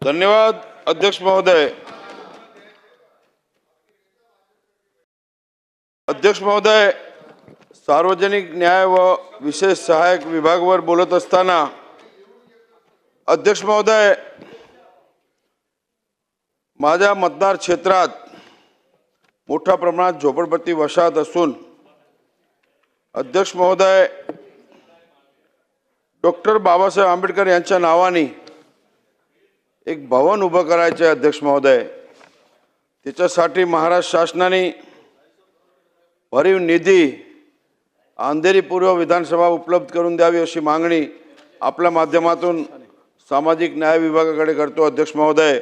धन्यवाद अध्यक्ष महोदय। अध्यक्ष महोदय, सार्वजनिक न्याय व विशेष सहायक विभागावर बोलत असताना अध्यक्ष महोदय, माझ्या मतदार क्षेत्रात मोठ्या प्रमाणात झोपडपट्टी वसाहत असून अध्यक्ष महोदय, डॉक्टर बाबासाहेब आंबेडकर यांच्या नावाने एक भवन उभं करायचे अध्यक्ष महोदय। त्याच्यासाठी महाराष्ट्र शासनाने भरीव निधी अंधेरी पूर्व विधानसभा उपलब्ध करून द्यावी अशी मागणी आपल्या माध्यमातून सामाजिक न्याय विभागाकडे करतो अध्यक्ष महोदय।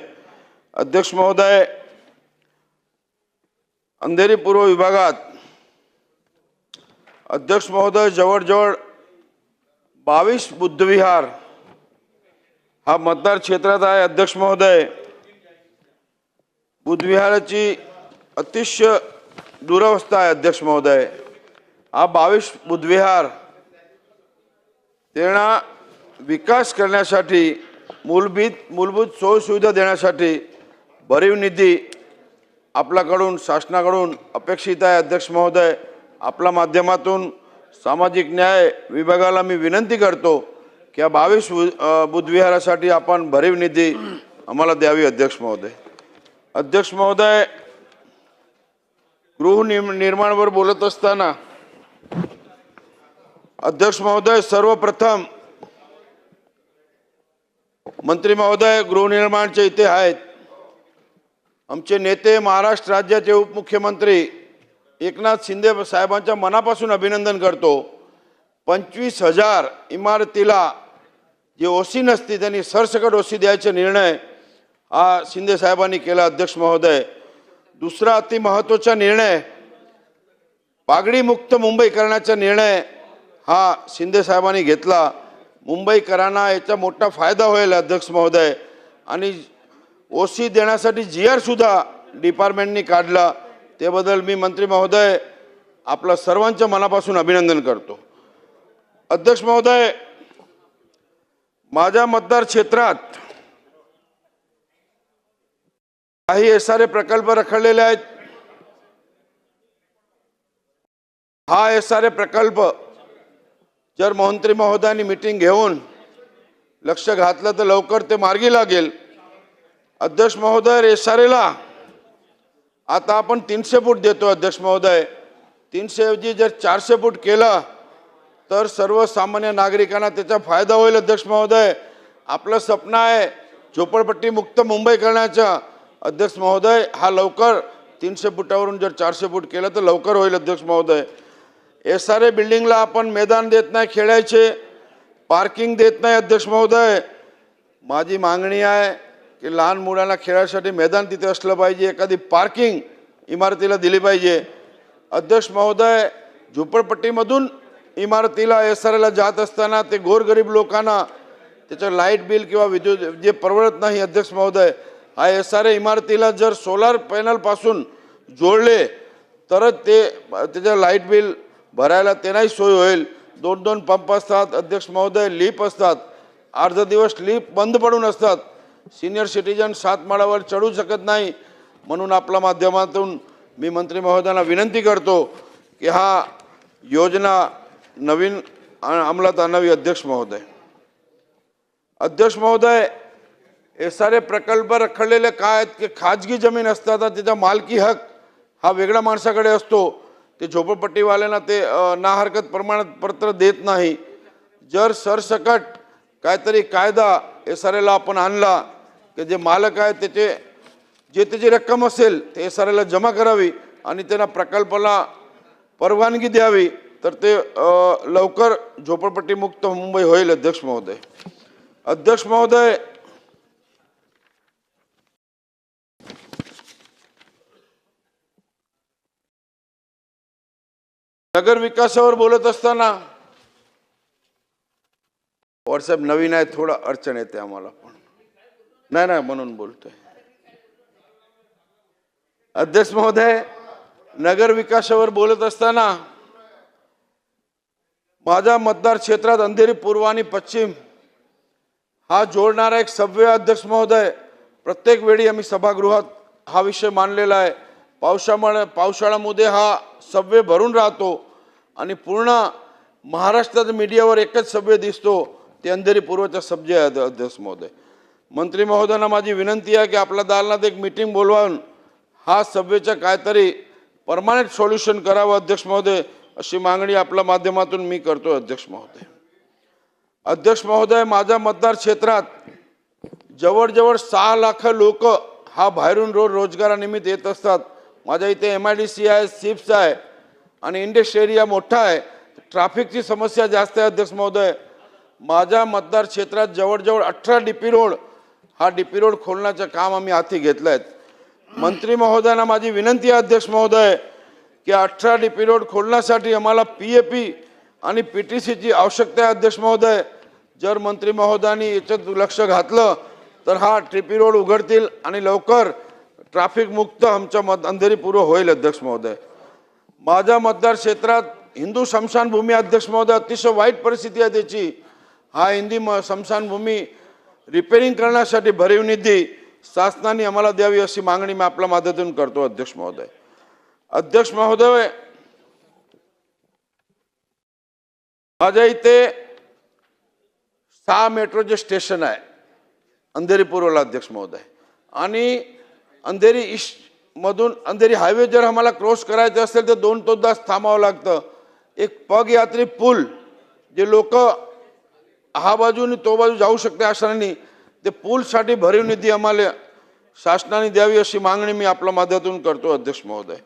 अध्यक्ष महोदय, अंधेरी पूर्व विभागात अध्यक्ष महोदय जवळजवळ 22 बुद्धविहार हा मतदार क्षेत्रात आहे अध्यक्ष महोदय। बुद्धविहाराची अतिशय दुरवस्था आहे अध्यक्ष महोदय। हा 22 बुद्धविहार त्यांना विकास करण्यासाठी मूलभूत सोयीसुविधा देण्यासाठी भरीव निधी आपल्याकडून शासनाकडून अपेक्षित आहे अध्यक्ष महोदय। आपल्या माध्यमातून सामाजिक न्याय विभागाला मी विनंती करतो की या 22 बुद्धविहारासाठी आपण भरीव निधी आम्हाला द्यावी अध्यक्ष महोदय। अध्यक्ष महोदय, गृहनिर्माणावर बोलत असताना अध्यक्ष महोदय, सर्वप्रथम मंत्री महोदय गृहनिर्माणचे इथे आहेत आमचे नेते, महाराष्ट्र राज्याचे उपमुख्यमंत्री एकनाथ शिंदे साहेबांच्या मनापासून अभिनंदन करतो। 25,000 इमारतीला जे ओसी नसती त्यांनी सरसकट ओसी द्यायचा निर्णय हा शिंदे साहेबांनी केला अध्यक्ष महोदय। दुसरा अति महत्त्वाचा निर्णय पागडी मुक्त मुंबई करण्याचा निर्णय हा शिंदे साहेबांनी घेतला। मुंबईकरांना याचा मोठा फायदा होईल अध्यक्ष महोदय। आणि ओसी देण्यासाठी GR सुद्धा डिपार्टमेंटनी काढला, त्याबद्दल मी मंत्री महोदय आपल्या सर्वांच्या मनापासून अभिनंदन करतो। अध्यक्ष महोदय, माझ्या मतदार क्षेत्रात काही SRA प्रकल्प रखडलेले आहेत। हा SRA प्रकल्प जर मंत्री महोदयांनी मीटिंग घेऊन लक्ष घातलं तर लवकर ते मार्गी लागेल। अध्यक्ष महोदय, SRAला आता आपण 300 फूट देतो अध्यक्ष महोदय। 300 ऐवजी जर 400 फूट केला तर सर्वसामान्य नागरिकांना त्याचा फायदा होईल अध्यक्ष महोदय। आपलं स्वप्न आहे झोपडपट्टी मुक्त मुंबई करण्याचा अध्यक्ष महोदय। हा लवकर 300 फुटावरून जर 400 फूट केलं तर लवकर होईल अध्यक्ष महोदय। SRA बिल्डिंगला आपण मैदान देत नाही खेळायचे, पार्किंग देत नाही अध्यक्ष महोदय। माझी मागणी आहे की लहान मुलांना खेळासाठी मैदान तिथे असलं पाहिजे, एखादी पार्किंग इमारतीला दिली पाहिजे अध्यक्ष महोदय। झोपडपट्टीमधून इमारतीला SRAला जात असताना ते गोरगरीब लोकांना त्याचं लाईट बिल किंवा विद्युत जे परवडत नाही अध्यक्ष महोदय। हा SRA इमारतीला जर सोलार पॅनलपासून जोडले तर ते त्याचं लाईट बिल भरायला त्यांनाही सोय होईल। 2-2 पंप असतात अध्यक्ष महोदय, लिफ्ट असतात, अर्धा दिवस लिफ्ट बंद पडून असतात, सिनियर सिटीजन 7 माळ्यावर चढू शकत नाही। म्हणून आपल्या माध्यमातून मी मंत्री महोदयांना विनंती करतो की हा योजना नवीन अंमलात आणावी अध्यक्ष महोदय। अध्यक्ष महोदय, SRA प्रकल्प रखडलेले काय आहेत की खाजगी जमीन असतात, त्याचा मालकी हक हा वेगळ्या माणसाकडे असतो। ते झोपडपट्टीवाल्यांना ते ना हरकत प्रमाणपत्र देत नाही। जर सरसकट काहीतरी कायदा SRAला आपण आणला की जे मालक आहे त्याची रक्कम असेल ते SRAला जमा करावी आणि त्यांना प्रकल्पाला परवानगी द्यावी तर ते लवकर झोपडपट्टी मुक्त मुंबई होईल अध्यक्ष महोदय। अध्यक्ष महोदय, नगर विकासावर बोलत असताना व्हॉट्सअप नवीन आहे, थोडा अडचण येते आम्हाला, पण नाही म्हणून बोलतोय। अध्यक्ष महोदय, नगर विकासावर बोलत असताना माझ्या मतदार क्षेत्रात अंधेरी पूर्व आणि पश्चिम हा जोडणारा एक सबवे अध्यक्ष महोदय प्रत्येक वेळी आम्ही सभागृहात हा विषय मांडलेला आहे। पावसाळ्यामध्ये हा सबवे भरून राहतो आणि पूर्ण महाराष्ट्राच्या मीडियावर एकच सबवे दिसतो, ते अंधेरी पूर्वचा सबवे आहे। अध्यक्ष महोदय, मंत्री महोदयांना माझी विनंती आहे की आपल्या दालनात एक मीटिंग बोलवून हा सबवेचं काहीतरी परमानंट सोल्युशन करावं अध्यक्ष महोदय, अशी मागणी आपल्या माध्यमातून मी करतो अध्यक्ष महोदय। अध्यक्ष महोदय, माझ्या मतदार क्षेत्रात जवळजवळ 6 लाख लोक हा बाहेरून रोजगारानिमित्त येत असतात। माझ्या इथे MIDC आहे, सिप्स आहे आणि इंडस्ट्री एरिया मोठा आहे। ट्रॅफिकची समस्या जास्त आहे अध्यक्ष महोदय। माझ्या मतदार क्षेत्रात जवळजवळ 18 DP रोड हा DP रोड खोलण्याचं काम आम्ही हाती घेतलं आहे। मंत्री महोदयांना माझी विनंती आहे अध्यक्ष महोदय की 18 DP रोड खोलण्यासाठी आम्हाला PAP आणि PTCची आवश्यकता आहे अध्यक्ष महोदय। जर मंत्री महोदयांनी याच्यात लक्ष घातलं तर हा DP रोड उघडतील आणि लवकर ट्रॅफिक मुक्त आमच्या अंधेरी पूर्व होईल अध्यक्ष महोदय। माझ्या मतदार क्षेत्रात हिंदू स्मशानभूमी अध्यक्ष महोदय अतिशय वाईट परिस्थिती आहे त्याची। हा हिंदी स्मशानभूमी रिपेरिंग करण्यासाठी भरीव निधी शासनाने आम्हाला द्यावी अशी मागणी मी आपल्या माध्यमातून करतो अध्यक्ष महोदय। अध्यक्ष महोदय, माझ्या इथे 6 मेट्रोचे स्टेशन आहे अंधेरी पूर्वला अध्यक्ष महोदय, आणि अंधेरी ईस्ट मधून अंधेरी हायवे जर आम्हाला क्रॉस करायचं असेल तर 2 तास थांबावं लागतं। एक पगयात्री पूल जे लोक हा बाजूने तो बाजू जाऊ शकते अशा नाही, ते पूलसाठी भरीव निधी आम्हाला शासनाने द्यावी अशी मागणी मी आपल्या माध्यमातून करतो अध्यक्ष महोदय।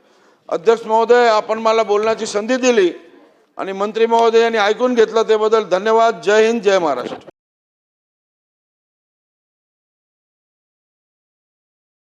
अध्यक्ष महोदय, आपण मला बोलण्याची संधी दिली आणि मंत्री महोदयांनी ऐकून घेतलं त्याबद्दल धन्यवाद। जय हिंद, जय महाराष्ट्र।